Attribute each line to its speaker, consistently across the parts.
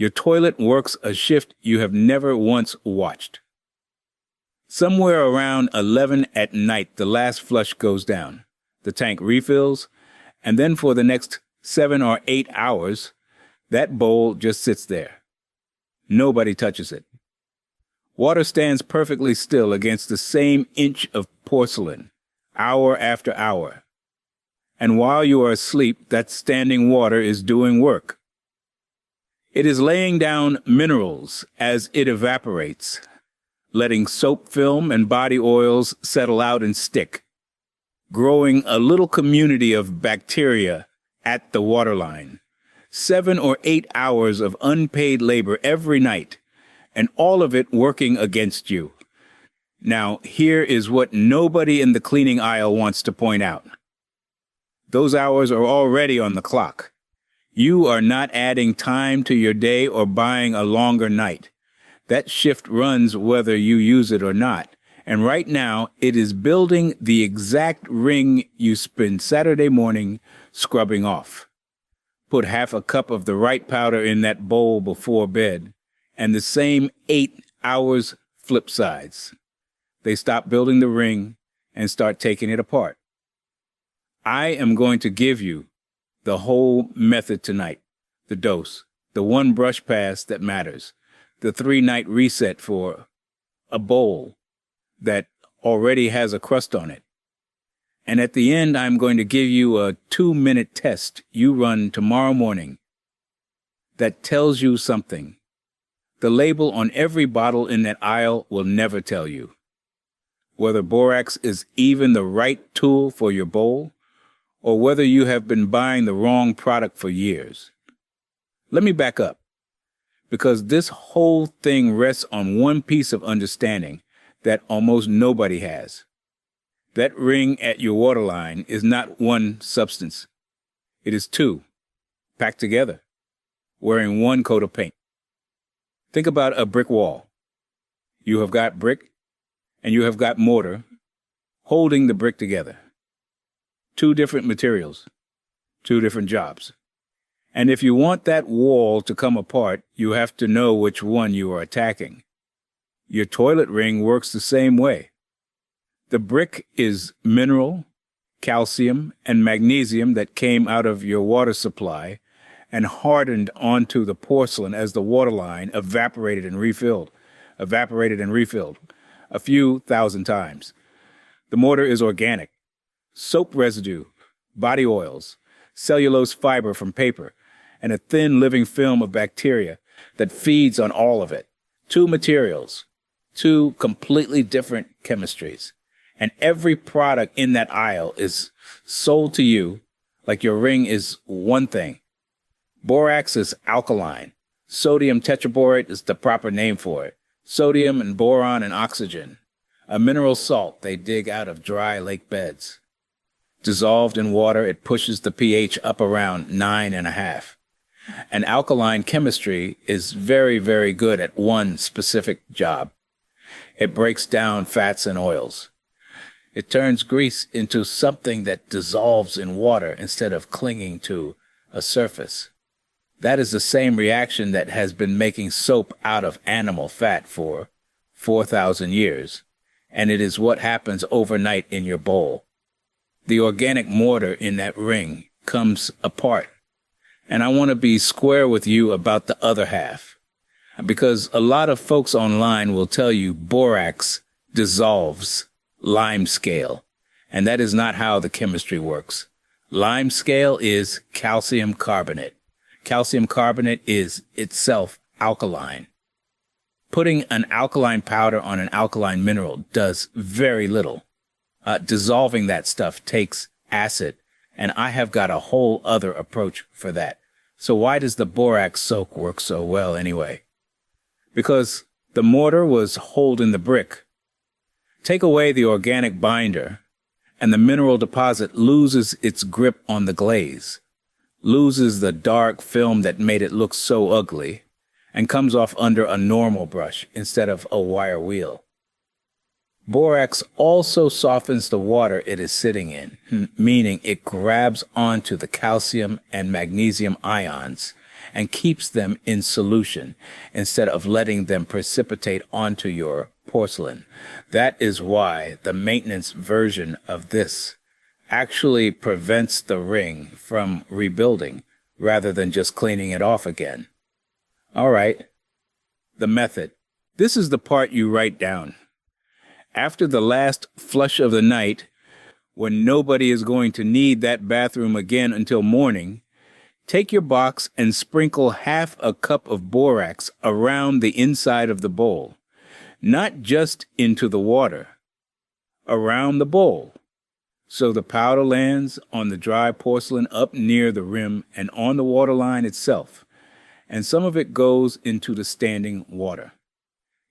Speaker 1: Your toilet works a shift you have never once watched. Somewhere around 11 at night, the last flush goes down. The tank refills, and then for the next 7 or 8 hours, that bowl just sits there. Nobody touches it. Water stands perfectly still against the same inch of porcelain, hour after hour. And while you are asleep, that standing water is doing work. It is laying down minerals as it evaporates, letting soap film and body oils settle out and stick, growing a little community of bacteria at the waterline. 7 or 8 hours of unpaid labor every night, and all of it working against you. Now, here is what nobody in the cleaning aisle wants to point out. Those hours are already on the clock. You are not adding time to your day or buying a longer night. That shift runs whether you use it or not. And right now, it is building the exact ring you spend Saturday morning scrubbing off. Put half a cup of the right powder in that bowl before bed, and the same 8 hours flip sides. They stop building the ring and start taking it apart. I am going to give you the whole method tonight. The dose, the one brush pass that matters, the 3-night reset for a bowl that already has a crust on it. And at the end, I'm going to give you a 2-minute test you run tomorrow morning that tells you something. The label on every bottle in that aisle will never tell you whether borax is even the right tool for your bowl, or whether you have been buying the wrong product for years. Let me back up, because this whole thing rests on one piece of understanding that almost nobody has. That ring at your waterline is not one substance. It is 2, packed together, wearing 1 coat of paint. Think about a brick wall. You have got brick, and you have got mortar holding the brick together. 2 different materials, 2 different jobs. And if you want that wall to come apart, you have to know which one you are attacking. Your toilet ring works the same way. The brick is mineral, calcium, and magnesium that came out of your water supply and hardened onto the porcelain as the waterline evaporated and refilled, a few thousand times. The mortar is organic. Soap residue, body oils, cellulose fiber from paper, and a thin living film of bacteria that feeds on all of it. 2 materials, 2 completely different chemistries. And every product in that aisle is sold to you like your ring is one thing. Borax is alkaline. Sodium tetraborate is the proper name for it. Sodium and boron and oxygen. A mineral salt they dig out of dry lake beds. Dissolved in water, it pushes the pH up around 9.5. And alkaline chemistry is very, very good at one specific job. It breaks down fats and oils. It turns grease into something that dissolves in water instead of clinging to a surface. That is the same reaction that has been making soap out of animal fat for 4,000 years. And it is what happens overnight in your bowl. The organic mortar in that ring comes apart. And I want to be square with you about the other half. Because a lot of folks online will tell you borax dissolves limescale. And that is not how the chemistry works. Limescale is calcium carbonate. Calcium carbonate is itself alkaline. Putting an alkaline powder on an alkaline mineral does very little. Dissolving that stuff takes acid, and I have got a whole other approach for that. So why does the borax soak work so well anyway? Because the mortar was holding the brick. Take away the organic binder, and the mineral deposit loses its grip on the glaze, loses the dark film that made it look so ugly, and comes off under a normal brush instead of a wire wheel. Borax also softens the water it is sitting in, meaning it grabs onto the calcium and magnesium ions and keeps them in solution instead of letting them precipitate onto your porcelain. That is why the maintenance version of this actually prevents the ring from rebuilding rather than just cleaning it off again. All right, the method. This is the part you write down. After the last flush of the night, when nobody is going to need that bathroom again until morning, take your box and sprinkle half a cup of borax around the inside of the bowl. Not just into the water, around the bowl. So the powder lands on the dry porcelain up near the rim and on the waterline itself, and some of it goes into the standing water.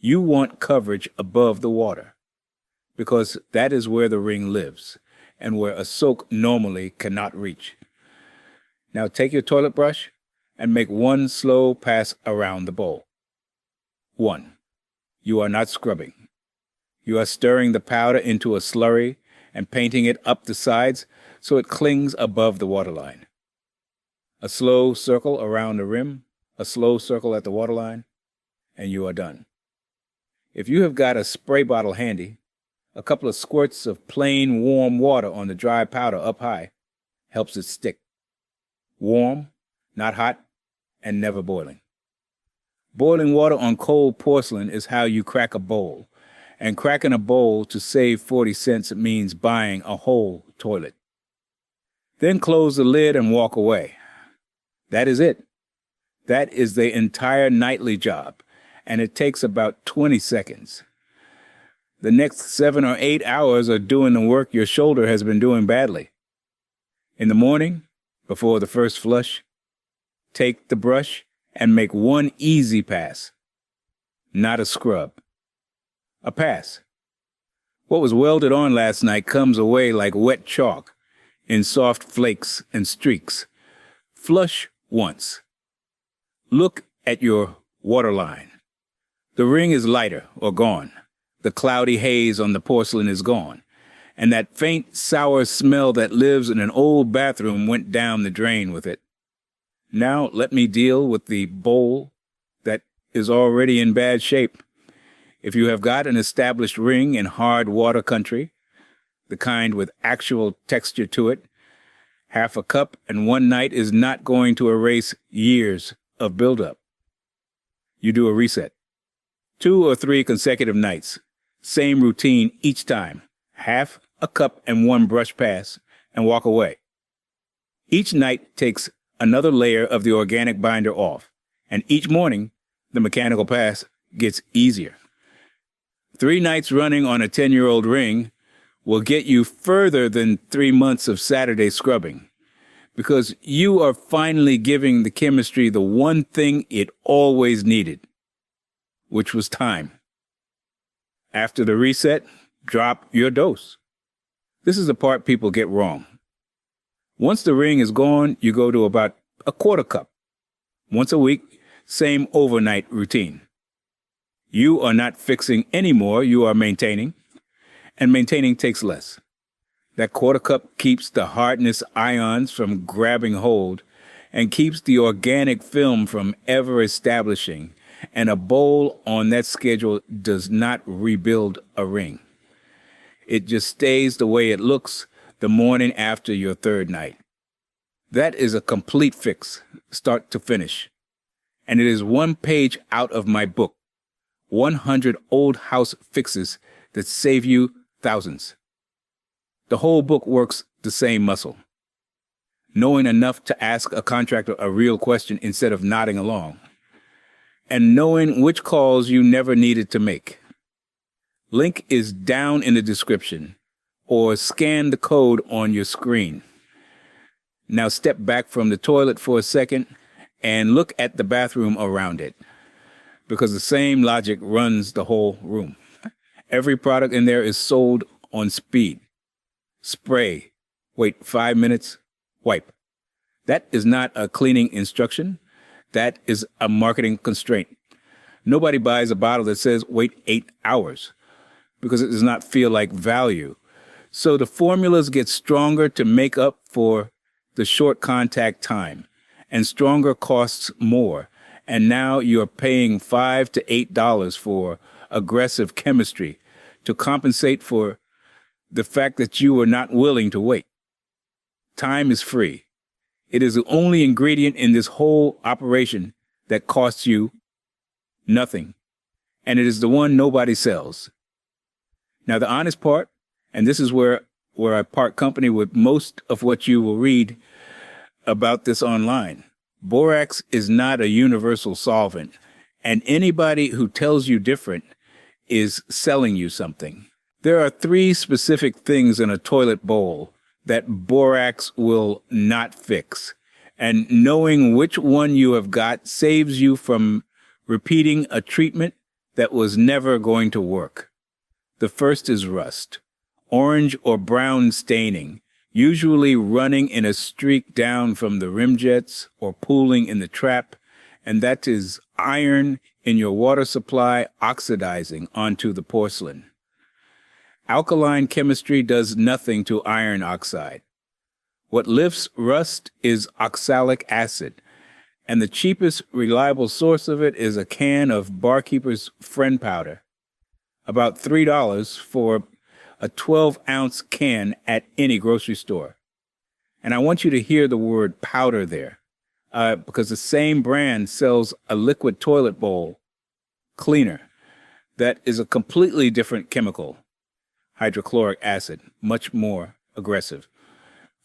Speaker 1: You want coverage above the water, because that is where the ring lives, and where a soak normally cannot reach. Now take your toilet brush and make one slow pass around the bowl. 1. You are not scrubbing. You are stirring the powder into a slurry and painting it up the sides so it clings above the waterline. A slow circle around the rim, a slow circle at the waterline, and you are done. If you have got a spray bottle handy, a couple of squirts of plain warm water on the dry powder up high helps it stick. Warm, not hot, and never boiling. Boiling water on cold porcelain is how you crack a bowl, and cracking a bowl to save 40 cents means buying a whole toilet. Then close the lid and walk away. That is it. That is the entire nightly job, and it takes about 20 seconds. The next 7 or 8 hours are doing the work your shoulder has been doing badly. In the morning, before the first flush, take the brush and make one easy pass, not a scrub. A pass. What was welded on last night comes away like wet chalk in soft flakes and streaks. Flush once. Look at your waterline. The ring is lighter or gone. The cloudy haze on the porcelain is gone, and that faint, sour smell that lives in an old bathroom went down the drain with it. Now let me deal with the bowl that is already in bad shape. If you have got an established ring in hard water country, the kind with actual texture to it, half a cup and one night is not going to erase years of buildup. You do a reset. 2 or 3 consecutive nights. Same routine each time. Half a cup and one brush pass, and walk away. Each night takes another layer of the organic binder off, and each morning the mechanical pass gets easier. 3 nights running on a 10-year-old ring will get you further than 3 months of Saturday scrubbing, because you are finally giving the chemistry the one thing it always needed, which was time. After the reset, drop your dose. This is the part people get wrong. Once the ring is gone, you go to about a quarter cup. Once a week, same overnight routine. You are not fixing anymore, you are maintaining, and maintaining takes less. That quarter cup keeps the hardness ions from grabbing hold and keeps the organic film from ever establishing, and a bowl on that schedule does not rebuild a ring. It just stays the way it looks the morning after your 3rd night. That is a complete fix, start to finish. And it is 1 page out of my book, 100 Old House Fixes that save you thousands. The whole book works the same muscle. Knowing enough to ask a contractor a real question instead of nodding along. And knowing which calls you never needed to make. Link is down in the description, or scan the code on your screen. Now step back from the toilet for a second and look at the bathroom around it, because the same logic runs the whole room. Every product in there is sold on speed. Spray, wait 5 minutes, wipe. That is not a cleaning instruction. That is a marketing constraint. Nobody buys a bottle that says wait 8 hours because it does not feel like value. So the formulas get stronger to make up for the short contact time, and stronger costs more. And now you're paying $5 to $8 for aggressive chemistry to compensate for the fact that you are not willing to wait. Time is free. It is the only ingredient in this whole operation that costs you nothing. And it is the one nobody sells. Now, the honest part, and this is where I part company with most of what you will read about this online. Borax is not a universal solvent, and anybody who tells you different is selling you something. There are 3 specific things in a toilet bowl that borax will not fix, and knowing which one you have got saves you from repeating a treatment that was never going to work. The first is rust, orange or brown staining, usually running in a streak down from the rim jets or pooling in the trap, and that is iron in your water supply oxidizing onto the porcelain. Alkaline chemistry does nothing to iron oxide. What lifts rust is oxalic acid, and the cheapest reliable source of it is a can of Barkeeper's Friend Powder, about $3 for a 12-ounce can at any grocery store. And I want you to hear the word powder there, because the same brand sells a liquid toilet bowl cleaner that is a completely different chemical, hydrochloric acid, much more aggressive.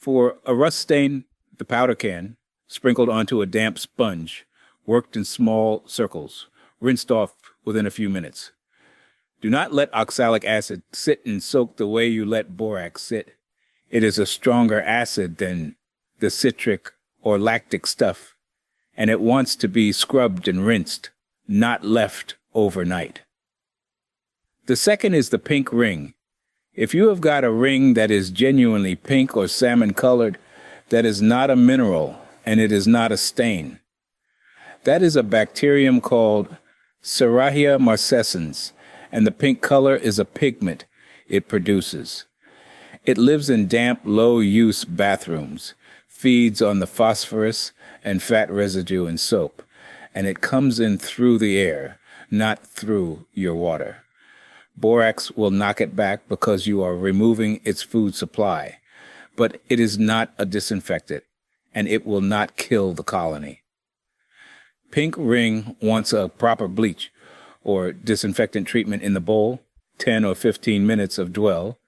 Speaker 1: For a rust stain, the powder can, sprinkled onto a damp sponge, worked in small circles, rinsed off within a few minutes. Do not let oxalic acid sit and soak the way you let borax sit. It is a stronger acid than the citric or lactic stuff, and it wants to be scrubbed and rinsed, not left overnight. The second is the pink ring. If you have got a ring that is genuinely pink or salmon colored, that is not a mineral and it is not a stain. That is a bacterium called Serratia marcescens, and the pink color is a pigment it produces. It lives in damp, low-use bathrooms, feeds on the phosphorus and fat residue in soap, and it comes in through the air, not through your water. Borax will knock it back because you are removing its food supply, but it is not a disinfectant, and it will not kill the colony. Pink ring wants a proper bleach or disinfectant treatment in the bowl, 10 or 15 minutes of dwell,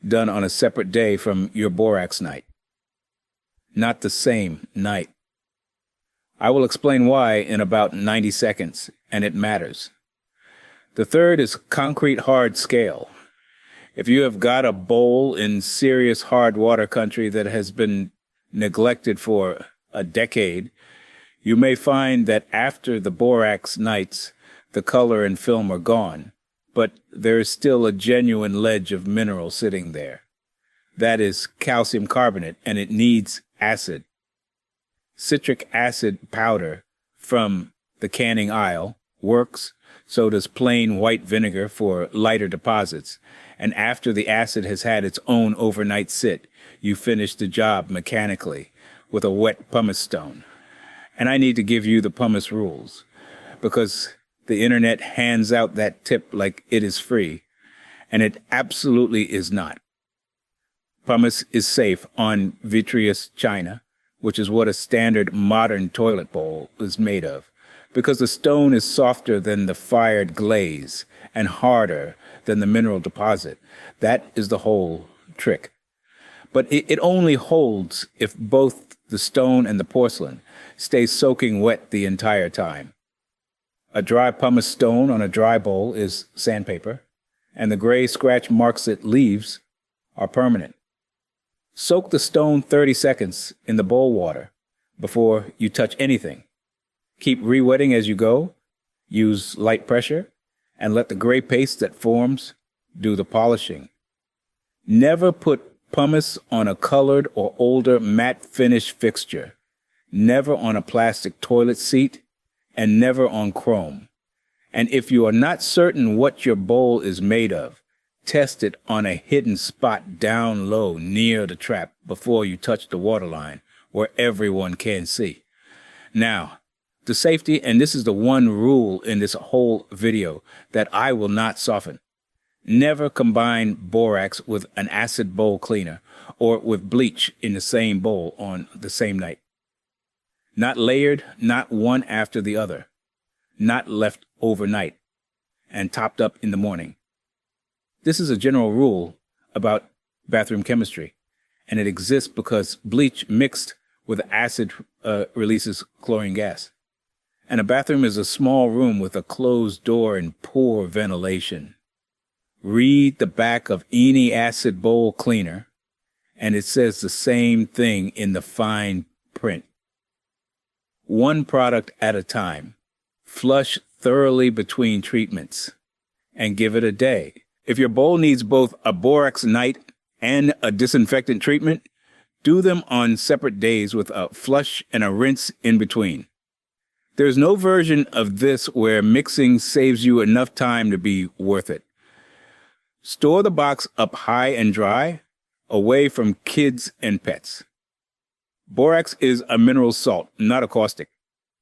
Speaker 1: done on a separate day from your borax night. Not the same night. I will explain why in about 90 seconds, and it matters. The third is concrete hard scale. If you have got a bowl in serious hard water country that has been neglected for a decade, you may find that after the borax nights, the color and film are gone, but there is still a genuine ledge of mineral sitting there. That is calcium carbonate, and it needs acid. Citric acid powder from the canning aisle works, so does plain white vinegar for lighter deposits, and after the acid has had its own overnight sit, you finish the job mechanically with a wet pumice stone. And I need to give you the pumice rules, because the internet hands out that tip like it is free, and it absolutely is not. Pumice is safe on vitreous china, which is what a standard modern toilet bowl is made of, because the stone is softer than the fired glaze and harder than the mineral deposit. That is the whole trick. But it only holds if both the stone and the porcelain stay soaking wet the entire time. A dry pumice stone on a dry bowl is sandpaper, and the gray scratch marks it leaves are permanent. Soak the stone 30 seconds in the bowl water before you touch anything. Keep re-wetting as you go, use light pressure, and let the gray paste that forms do the polishing. Never put pumice on a colored or older matte finish fixture, never on a plastic toilet seat, and never on chrome. And if you are not certain what your bowl is made of, test it on a hidden spot down low near the trap before you touch the waterline where everyone can see. Now, the safety, and this is the one rule in this whole video that I will not soften. Never combine borax with an acid bowl cleaner or with bleach in the same bowl on the same night. Not layered, not one after the other. Not left overnight and topped up in the morning. This is a general rule about bathroom chemistry, and it exists because bleach mixed with acid releases chlorine gas. And a bathroom is a small room with a closed door and poor ventilation. Read the back of any acid bowl cleaner, and it says the same thing in the fine print. One product at a time. Flush thoroughly between treatments, and give it a day. If your bowl needs both a borax night and a disinfectant treatment, do them on separate days with a flush and a rinse in between. There's no version of this where mixing saves you enough time to be worth it. Store the box up high and dry, away from kids and pets. Borax is a mineral salt, not a caustic,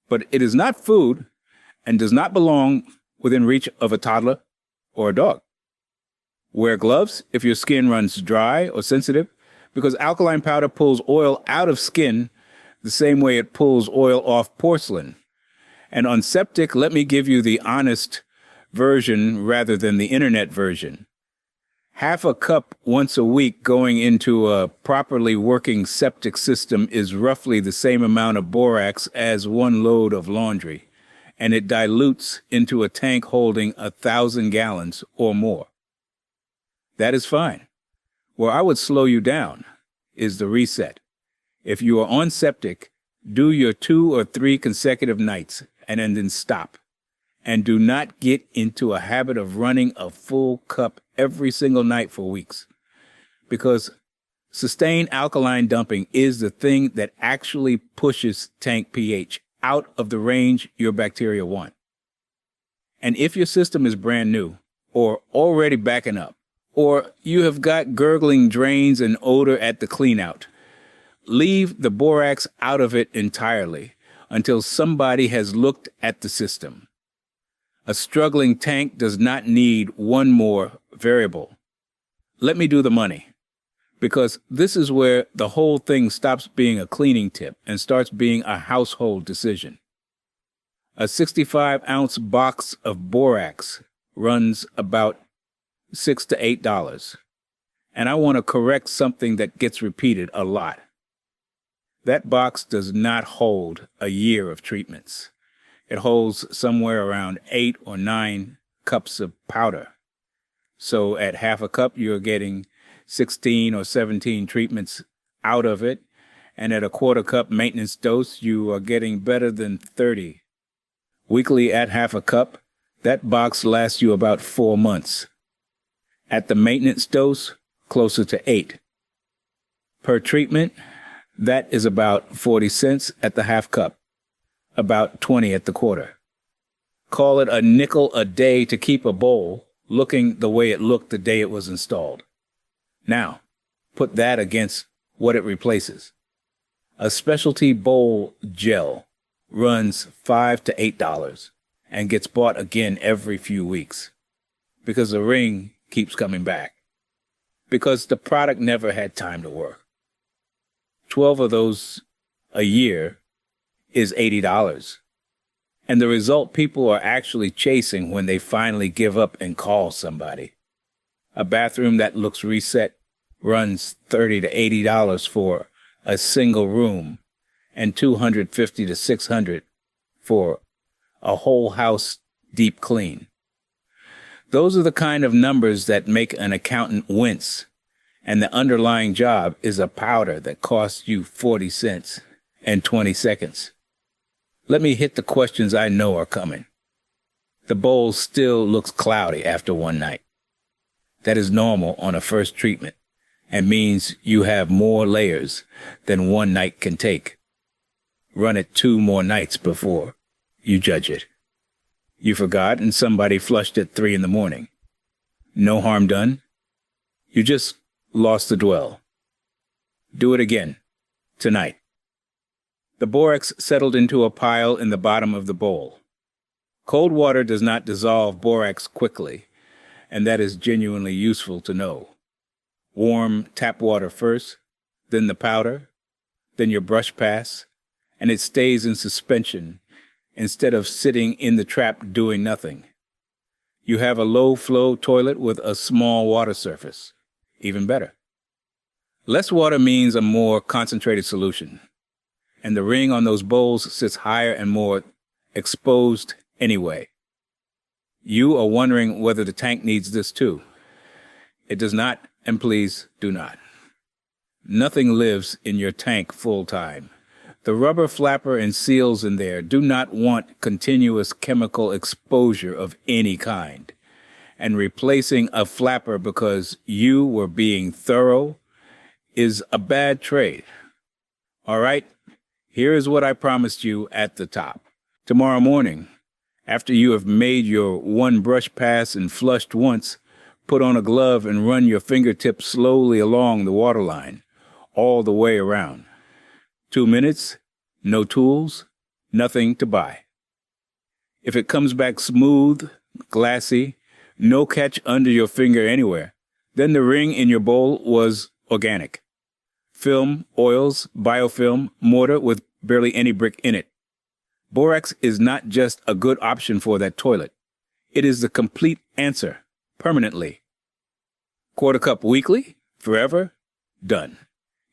Speaker 1: but it is not food and does not belong within reach of a toddler or a dog. Wear gloves if your skin runs dry or sensitive, because alkaline powder pulls oil out of skin the same way it pulls oil off porcelain. And on septic, let me give you the honest version rather than the internet version. Half a cup once a week going into a properly working septic system is roughly the same amount of borax as one load of laundry, and it dilutes into a tank holding 1,000 gallons or more. That is fine. Where I would slow you down is the reset. If you are on septic, do your 2 or 3 consecutive nights and then stop. And do not get into a habit of running a full cup every single night for weeks. Because sustained alkaline dumping is the thing that actually pushes tank pH out of the range your bacteria want. And if your system is brand new, or already backing up, or you have got gurgling drains and odor at the cleanout, leave the borax out of it entirely until somebody has looked at the system. A struggling tank does not need one more variable. Let me do the money, because this is where the whole thing stops being a cleaning tip and starts being a household decision. A 65-ounce box of borax runs about $6 to $8, and I want to correct something that gets repeated a lot. That box does not hold a year of treatments. It holds somewhere around 8 or 9 cups of powder. So at half a cup, you're getting 16 or 17 treatments out of it. And at a quarter cup maintenance dose, you are getting better than 30. Weekly at half a cup, that box lasts you about 4 months. At the maintenance dose, closer to 8. Per treatment, that is about 40 cents at the half cup. About 20 at the quarter. Call it a nickel a day to keep a bowl looking the way it looked the day it was installed. Now, put that against what it replaces. A specialty bowl gel runs $5 to $8 and gets bought again every few weeks because the ring keeps coming back, because the product never had time to work. 12 of those a year is $80. And the result people are actually chasing when they finally give up and call somebody. A bathroom that looks reset runs $30 to $80 for a single room and $250 to $600 for a whole house deep clean. Those are the kind of numbers that make an accountant wince, and the underlying job is a powder that costs you 40 cents and 20 seconds. Let me hit the questions I know are coming. The bowl still looks cloudy after one night. That is normal on a first treatment and means you have more layers than one night can take. Run it 2 more nights before you judge it. You forgot and somebody flushed at 3 in the morning. No harm done. You just lost the dwell. Do it again tonight. The borax settled into a pile in the bottom of the bowl. Cold water does not dissolve borax quickly, and that is genuinely useful to know. Warm tap water first, then the powder, then your brush pass, and it stays in suspension instead of sitting in the trap doing nothing. You have a low-flow toilet with a small water surface. Even better. Less water means a more concentrated solution, and the ring on those bowls sits higher and more exposed anyway. You are wondering whether the tank needs this too. It does not, and please do not. Nothing lives in your tank full time. The rubber flapper and seals in there do not want continuous chemical exposure of any kind. And replacing a flapper because you were being thorough is a bad trade. All right, here is what I promised you at the top. Tomorrow morning, after you have made your one brush pass and flushed once, put on a glove and run your fingertips slowly along the waterline, all the way around. 2 minutes, no tools, nothing to buy. If it comes back smooth, glassy, no catch under your finger anywhere, then the ring in your bowl was organic. Film, oils, biofilm, mortar with barely any brick in it. Borax is not just a good option for that toilet. It is the complete answer, permanently. Quarter cup weekly, forever, done.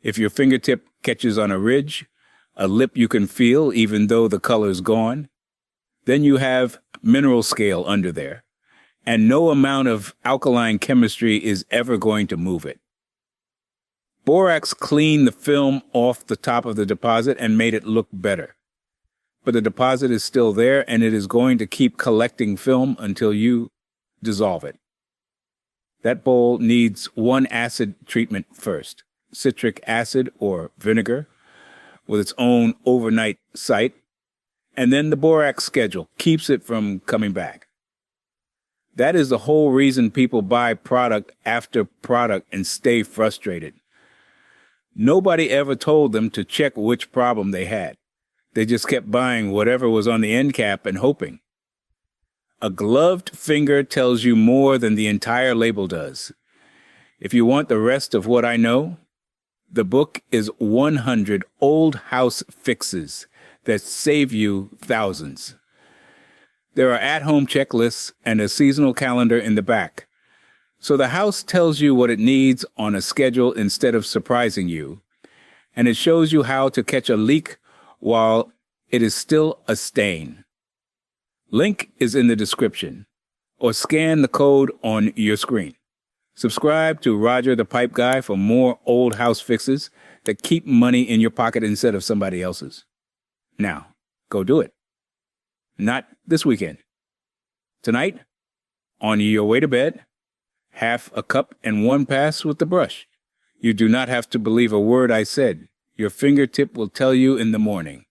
Speaker 1: If your fingertip catches on a ridge, a lip you can feel even though the color's gone, then you have mineral scale under there, and no amount of alkaline chemistry is ever going to move it. Borax cleaned the film off the top of the deposit and made it look better. But the deposit is still there, and it is going to keep collecting film until you dissolve it. That bowl needs one acid treatment first. Citric acid or vinegar with its own overnight site, and then the borax schedule keeps it from coming back. That is the whole reason people buy product after product and stay frustrated. Nobody ever told them to check which problem they had. They just kept buying whatever was on the end cap and hoping. A gloved finger tells you more than the entire label does. If you want the rest of what I know, the book is 100 old house fixes that save you thousands. There are at-home checklists and a seasonal calendar in the back. So the house tells you what it needs on a schedule instead of surprising you. And it shows you how to catch a leak while it is still a stain. Link is in the description, or scan the code on your screen. Subscribe to Roger the Pipe Guy for more old house fixes that keep money in your pocket instead of somebody else's. Now, go do it. Not this weekend. Tonight, on your way to bed, half a cup and one pass with the brush. You do not have to believe a word I said. Your fingertip will tell you in the morning.